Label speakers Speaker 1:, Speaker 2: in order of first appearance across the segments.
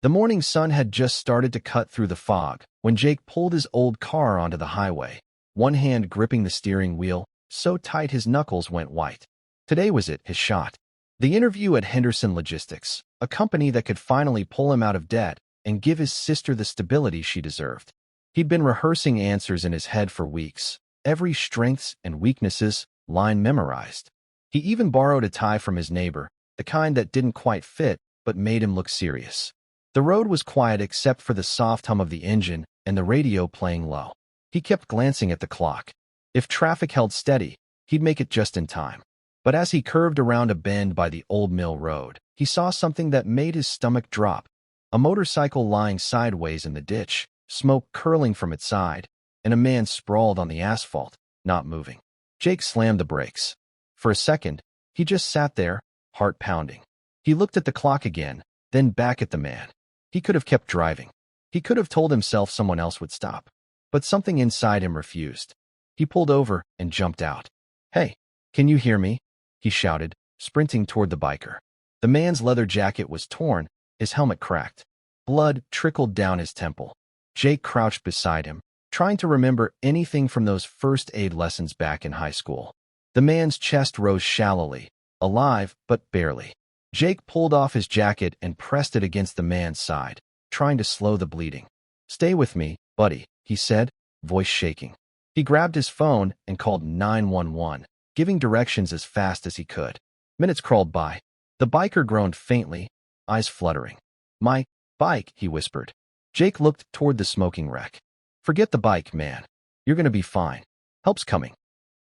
Speaker 1: The morning sun had just started to cut through the fog when Jake pulled his old car onto the highway, one hand gripping the steering wheel, so tight his knuckles went white. Today was it, his shot. The interview at Henderson Logistics, a company that could finally pull him out of debt and give his sister the stability she deserved. He'd been rehearsing answers in his head for weeks, every strengths and weaknesses line memorized. He even borrowed a tie from his neighbor, the kind that didn't quite fit but made him look serious. The road was quiet except for the soft hum of the engine and the radio playing low. He kept glancing at the clock. If traffic held steady, he'd make it just in time. But as he curved around a bend by the old mill road, he saw something that made his stomach drop. A motorcycle lying sideways in the ditch, smoke curling from its side, and a man sprawled on the asphalt, not moving. Jake slammed the brakes. For a second, he just sat there, heart pounding. He looked at the clock again, then back at the man. He could have kept driving. He could have told himself someone else would stop. But something inside him refused. He pulled over and jumped out. "Hey, can you hear me?" he shouted, sprinting toward the biker. The man's leather jacket was torn, his helmet cracked. Blood trickled down his temple. Jake crouched beside him, trying to remember anything from those first aid lessons back in high school. The man's chest rose shallowly, alive but barely. Jake pulled off his jacket and pressed it against the man's side, trying to slow the bleeding. "Stay with me, buddy," he said, voice shaking. He grabbed his phone and called 911, giving directions as fast as he could. Minutes crawled by. The biker groaned faintly, eyes fluttering. "My bike," he whispered. Jake looked toward the smoking wreck. "Forget the bike, man. You're gonna be fine. Help's coming."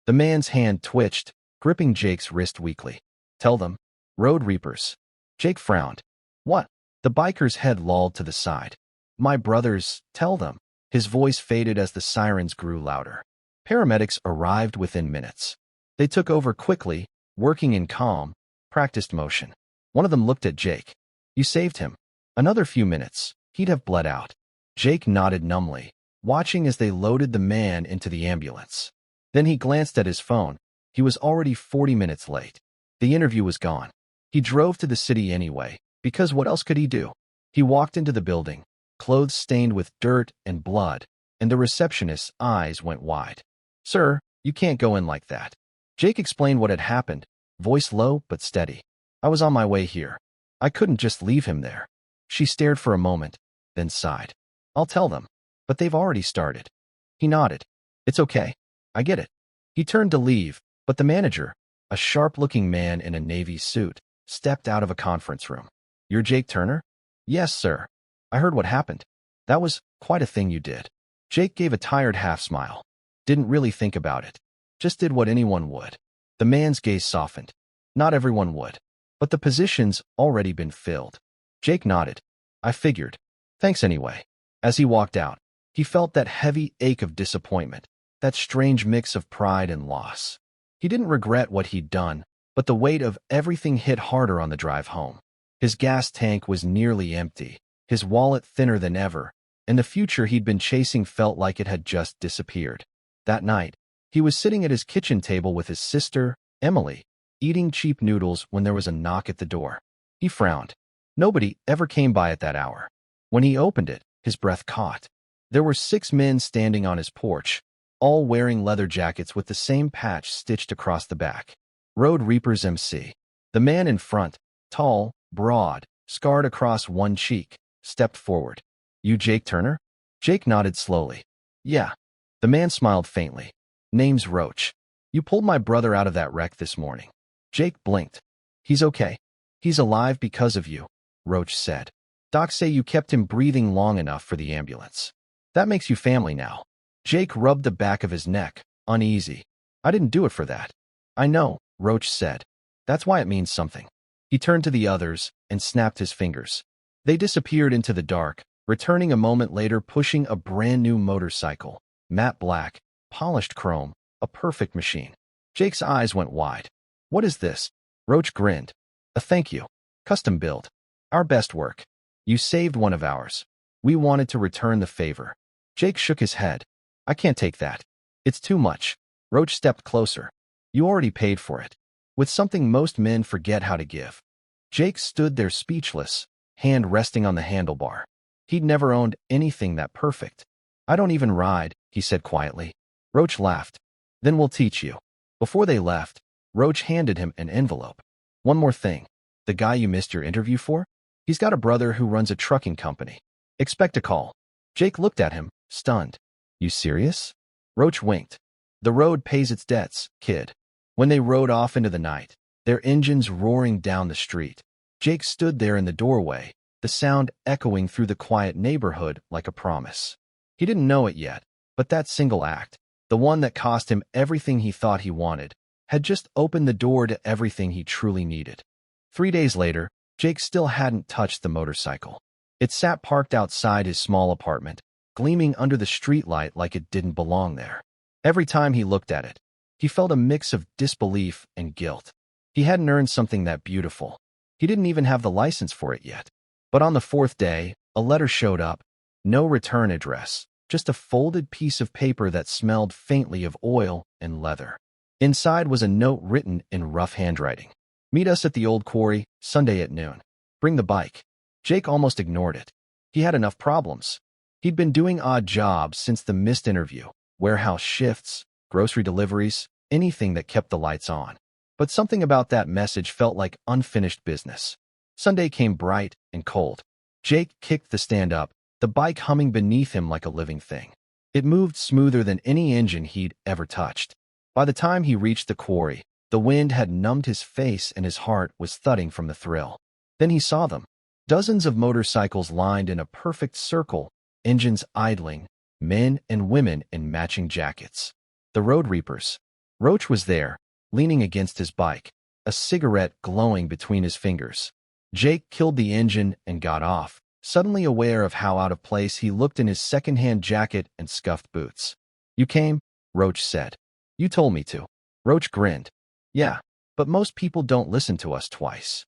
Speaker 1: The man's hand twitched, gripping Jake's wrist weakly. "Tell them. Road Reapers." Jake frowned. "What?" The biker's head lolled to the side. "My brothers, tell them." His voice faded as the sirens grew louder. Paramedics arrived within minutes. They took over quickly, working in calm, practiced motion. One of them looked at Jake. "You saved him." Another few minutes, he'd have bled out. Jake nodded numbly, watching as they loaded the man into the ambulance. Then he glanced at his phone. He was already 40 minutes late. The interview was gone. He drove to the city anyway, because what else could he do? He walked into the building, clothes stained with dirt and blood, and the receptionist's eyes went wide. "Sir, you can't go in like that." Jake explained what had happened, voice low but steady. "I was on my way here. I couldn't just leave him there." She stared for a moment, then sighed. "I'll tell them, but they've already started." He nodded. "It's okay. I get it." He turned to leave, but the manager, a sharp-looking man in a navy suit, stepped out of a conference room. "You're Jake Turner?" "Yes, sir. I heard what happened. That was quite a thing you did." Jake gave a tired half-smile. Didn't really think about it. Just did what anyone would. The man's gaze softened. Not everyone would. But the position's already been filled. Jake nodded. "I figured. Thanks anyway." As he walked out, he felt that heavy ache of disappointment, that strange mix of pride and loss. He didn't regret what he'd done, but the weight of everything hit harder on the drive home. His gas tank was nearly empty, his wallet thinner than ever, and the future he'd been chasing felt like it had just disappeared. That night, he was sitting at his kitchen table with his sister, Emily, eating cheap noodles when there was a knock at the door. He frowned. Nobody ever came by at that hour. When he opened it, his breath caught. There were 6 men standing on his porch, all wearing leather jackets with the same patch stitched across the back. Road Reapers MC. The man in front, tall, broad, scarred across one cheek, stepped forward. "You Jake Turner?" Jake nodded slowly. "Yeah." The man smiled faintly. "Name's Roach. You pulled my brother out of that wreck this morning." Jake blinked. "He's okay. He's alive because of you," Roach said. "Docs say you kept him breathing long enough for the ambulance. That makes you family now." Jake rubbed the back of his neck, uneasy. "I didn't do it for that." "I know," Roach said. "That's why it means something." He turned to the others and snapped his fingers. They disappeared into the dark, returning a moment later pushing a brand-new motorcycle, matte black, polished chrome, a perfect machine. Jake's eyes went wide. "What is this?" Roach grinned. "A thank you. Custom build. Our best work. You saved one of ours. We wanted to return the favor." Jake shook his head. "I can't take that. It's too much." Roach stepped closer. "You already paid for it. With something most men forget how to give." Jake stood there speechless, hand resting on the handlebar. He'd never owned anything that perfect. I don't even ride, he said quietly. Roach laughed. Then we'll teach you. Before they left, Roach handed him an envelope. One more thing. The guy you missed your interview for? He's got a brother who runs a trucking company. Expect a call. Jake looked at him, stunned. You serious? Roach winked. The road pays its debts, kid. When they rode off into the night, their engines roaring down the street, Jake stood there in the doorway, the sound echoing through the quiet neighborhood like a promise. He didn't know it yet, but that single act, the one that cost him everything he thought he wanted, had just opened the door to everything he truly needed. 3 days later, Jake still hadn't touched the motorcycle. It sat parked outside his small apartment, gleaming under the streetlight like it didn't belong there. Every time he looked at it, he felt a mix of disbelief and guilt. He hadn't earned something that beautiful. He didn't even have the license for it yet. But on the 4th day, a letter showed up. No return address, just a folded piece of paper that smelled faintly of oil and leather. Inside was a note written in rough handwriting. Meet us at the old quarry, Sunday at noon. Bring the bike. Jake almost ignored it. He had enough problems. He'd been doing odd jobs since the missed interview, warehouse shifts, grocery deliveries, anything that kept the lights on. But something about that message felt like unfinished business. Sunday came bright and cold. Jake kicked the stand up, the bike humming beneath him like a living thing. It moved smoother than any engine he'd ever touched. By the time he reached the quarry, the wind had numbed his face and his heart was thudding from the thrill. Then he saw them. Dozens of motorcycles lined in a perfect circle, engines idling, men and women in matching jackets. The road reapers. Roach was there, leaning against his bike, a cigarette glowing between his fingers. Jake killed the engine and got off, suddenly aware of how out of place he looked in his second-hand jacket and scuffed boots. You came? Roach said. You told me to. Roach grinned. Yeah, but most people don't listen to us twice.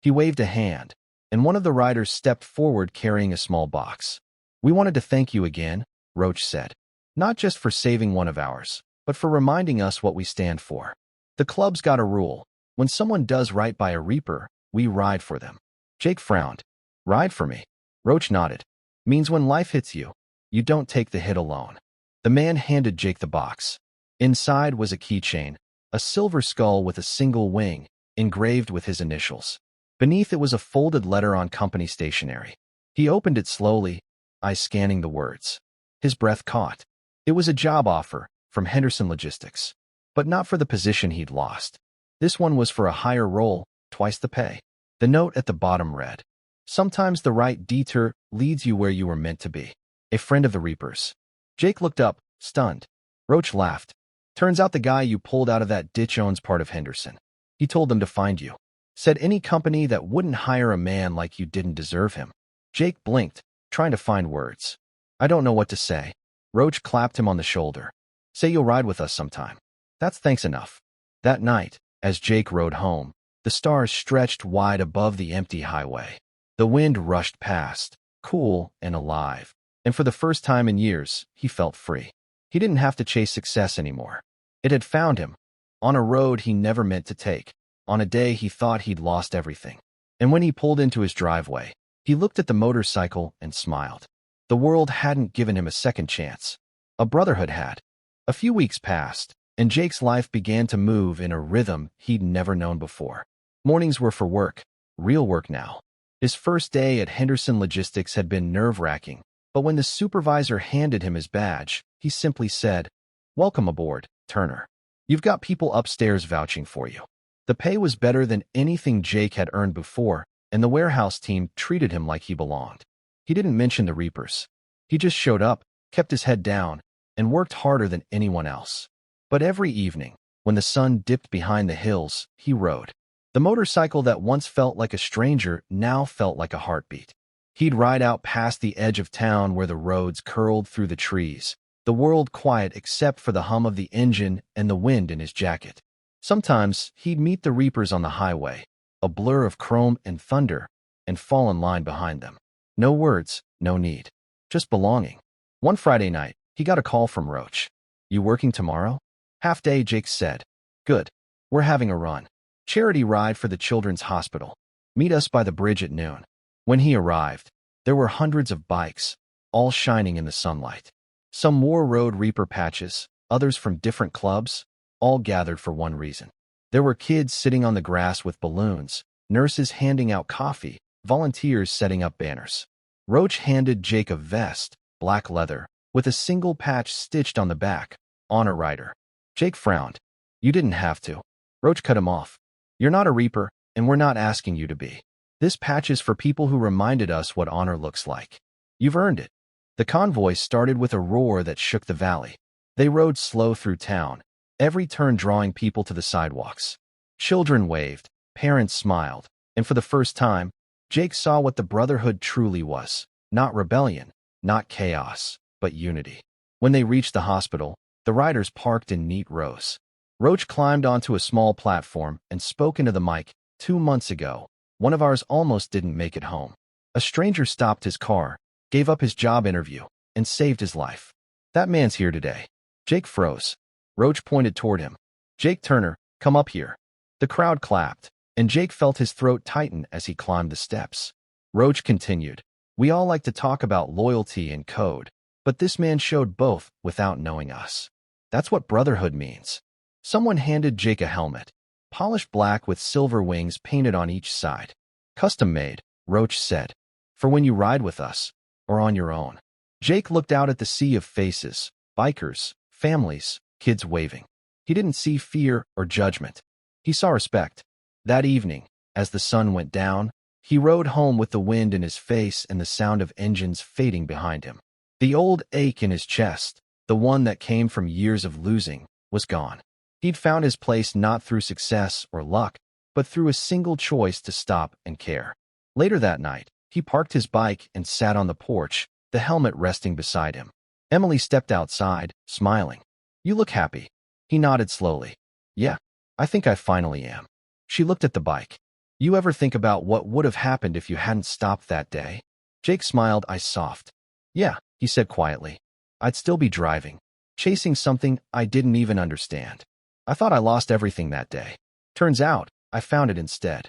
Speaker 1: He waved a hand, and one of the riders stepped forward carrying a small box. We wanted to thank you again, Roach said. Not just for saving one of ours, but for reminding us what we stand for. The club's got a rule. When someone does right by a reaper, we ride for them. Jake frowned. Ride for me? Roach nodded. Means when life hits you, you don't take the hit alone. The man handed Jake the box. Inside was a keychain, a silver skull with a single wing, engraved with his initials. Beneath it was a folded letter on company stationery. He opened it slowly, eyes scanning the words. His breath caught. It was a job offer from Henderson Logistics, but not for the position he'd lost. This one was for a higher role, twice the pay. The note at the bottom read, sometimes the right detour leads you where you were meant to be. A friend of the Reapers. Jake looked up, stunned. Roach laughed. Turns out the guy you pulled out of that ditch owns part of Henderson. He told them to find you. Said any company that wouldn't hire a man like you didn't deserve him. Jake blinked, trying to find words. I don't know what to say. Roach clapped him on the shoulder. Say you'll ride with us sometime. That's thanks enough. That night, as Jake rode home, the stars stretched wide above the empty highway. The wind rushed past, cool and alive, and for the first time in years, he felt free. He didn't have to chase success anymore. It had found him, on a road he never meant to take, on a day he thought he'd lost everything. And when he pulled into his driveway, he looked at the motorcycle and smiled. The world hadn't given him a second chance. A Brotherhood had. A few weeks passed, and Jake's life began to move in a rhythm he'd never known before. Mornings were for work, real work now. His first day at Henderson Logistics had been nerve-wracking, but when the supervisor handed him his badge, he simply said, Welcome aboard, Turner. You've got people upstairs vouching for you. The pay was better than anything Jake had earned before, and the warehouse team treated him like he belonged. He didn't mention the Reapers. He just showed up, kept his head down, and worked harder than anyone else. But every evening, when the sun dipped behind the hills, he rode. The motorcycle that once felt like a stranger now felt like a heartbeat. He'd ride out past the edge of town where the roads curled through the trees, the world quiet except for the hum of the engine and the wind in his jacket. Sometimes he'd meet the Reapers on the highway, a blur of chrome and thunder, and fall in line behind them. No words, no need. Just belonging. One Friday night, he got a call from Roach. You working tomorrow? Half day, Jake said. Good. We're having a run. Charity ride for the Children's Hospital. Meet us by the bridge at noon. When he arrived, there were hundreds of bikes, all shining in the sunlight. Some wore Road Reaper patches, others from different clubs, all gathered for one reason. There were kids sitting on the grass with balloons, nurses handing out coffee, volunteers setting up banners. Roach handed Jake a vest, black leather, with a single patch stitched on the back, Honor Rider. Jake frowned. You didn't have to. Roach cut him off. You're not a Reaper, and we're not asking you to be. This patch is for people who reminded us what honor looks like. You've earned it. The convoy started with a roar that shook the valley. They rode slow through town, every turn drawing people to the sidewalks. Children waved, parents smiled, and for the first time, Jake saw what the Brotherhood truly was. Not rebellion, not chaos, but unity. When they reached the hospital, the riders parked in neat rows. Roach climbed onto a small platform and spoke into the mic. 2 months ago, one of ours almost didn't make it home. A stranger stopped his car, gave up his job interview, and saved his life. That man's here today. Jake froze. Roach pointed toward him. Jake Turner, come up here. The crowd clapped, and Jake felt his throat tighten as he climbed the steps. Roach continued. We all like to talk about loyalty and code, but this man showed both without knowing us. That's what Brotherhood means. Someone handed Jake a helmet, polished black with silver wings painted on each side. Custom made, Roach said, for when you ride with us, or on your own. Jake looked out at the sea of faces, bikers, families, kids waving. He didn't see fear or judgment. He saw respect. That evening, as the sun went down, he rode home with the wind in his face and the sound of engines fading behind him. The old ache in his chest, the one that came from years of losing, was gone. He'd found his place not through success or luck, but through a single choice to stop and care. Later that night, he parked his bike and sat on the porch, the helmet resting beside him. Emily stepped outside, smiling. You look happy. He nodded slowly. Yeah, I think I finally am. She looked at the bike. You ever think about what would have happened if you hadn't stopped that day? Jake smiled, eyes soft. Yeah, he said quietly. I'd still be driving, chasing something I didn't even understand. I thought I lost everything that day. Turns out, I found it instead.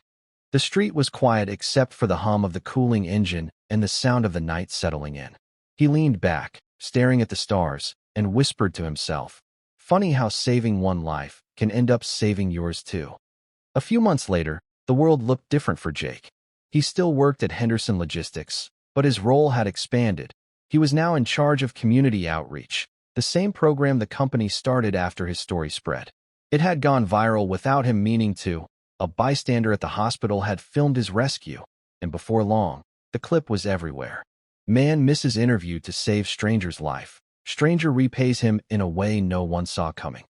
Speaker 1: The street was quiet except for the hum of the cooling engine and the sound of the night settling in. He leaned back, staring at the stars, and whispered to himself, funny how saving one life can end up saving yours too. A few months later, the world looked different for Jake. He still worked at Henderson Logistics, but his role had expanded. He was now in charge of community outreach, the same program the company started after his story spread. It had gone viral without him meaning to. A bystander at the hospital had filmed his rescue, and before long, the clip was everywhere. Man misses interview to save stranger's life. Stranger repays him in a way no one saw coming.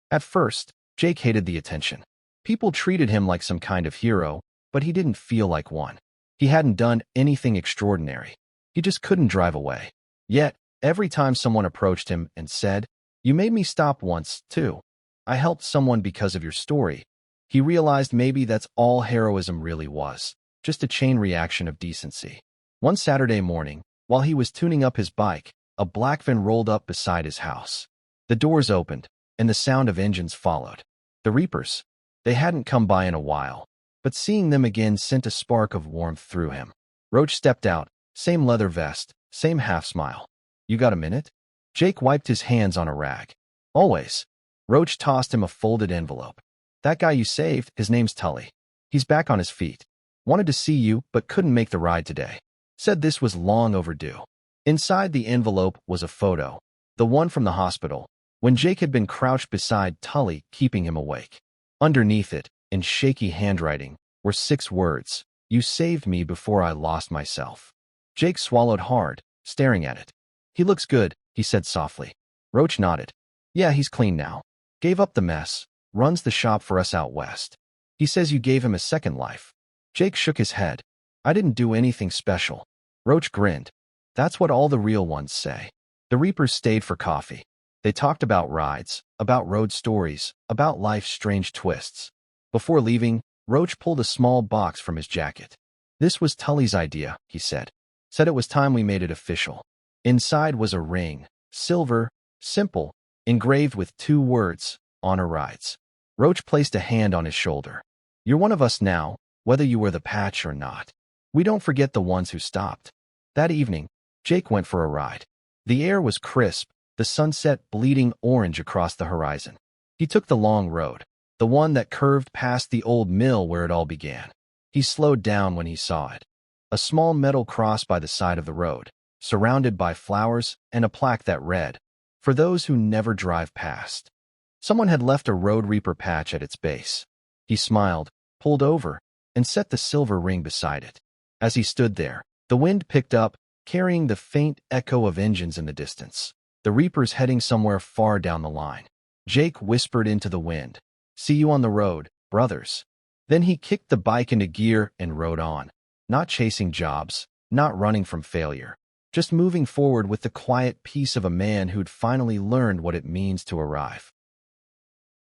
Speaker 1: At first, Jake hated the attention. People treated him like some kind of hero, but he didn't feel like one. He hadn't done anything extraordinary. He just couldn't drive away. Yet, every time someone approached him and said, "You made me stop once, too. I helped someone because of your story," he realized maybe that's all heroism really was, just a chain reaction of decency. One Saturday morning, while he was tuning up his bike, a black van rolled up beside his house. The doors opened, and the sound of engines followed. The Reapers. They hadn't come by in a while, but seeing them again sent a spark of warmth through him. Roach stepped out, same leather vest, same half-smile. You got a minute? Jake wiped his hands on a rag. Always. Roach tossed him a folded envelope. That guy you saved, his name's Tully. He's back on his feet. Wanted to see you, but couldn't make the ride today. Said this was long overdue. Inside the envelope was a photo, the one from the hospital, when Jake had been crouched beside Tully, keeping him awake. Underneath it, in shaky handwriting, were 6 words. You saved me before I lost myself. Jake swallowed hard, staring at it. He looks good, he said softly. Roach nodded. Yeah, he's clean now. Gave up the mess, runs the shop for us out west. He says you gave him a second life. Jake shook his head. I didn't do anything special. Roach grinned. That's what all the real ones say. The Reapers stayed for coffee. They talked about rides, about road stories, about life's strange twists. Before leaving, Roach pulled a small box from his jacket. This was Tully's idea, he said. Said it was time we made it official. Inside was a ring, silver, simple, engraved with 2 words, Honor Rides. Roach placed a hand on his shoulder. You're one of us now, whether you wear the patch or not. We don't forget the ones who stopped. That evening, Jake went for a ride. The air was crisp, the sunset bleeding orange across the horizon. He took the long road, the one that curved past the old mill where it all began. He slowed down when he saw it. A small metal cross by the side of the road, surrounded by flowers and a plaque that read, "For those who never drive past." Someone had left a road reaper patch at its base. He smiled, pulled over, and set the silver ring beside it. As he stood there, the wind picked up, carrying the faint echo of engines in the distance. The reapers heading somewhere far down the line. Jake whispered into the wind, "See you on the road, brothers." Then he kicked the bike into gear and rode on, not chasing jobs, not running from failure, just moving forward with the quiet peace of a man who'd finally learned what it means to arrive.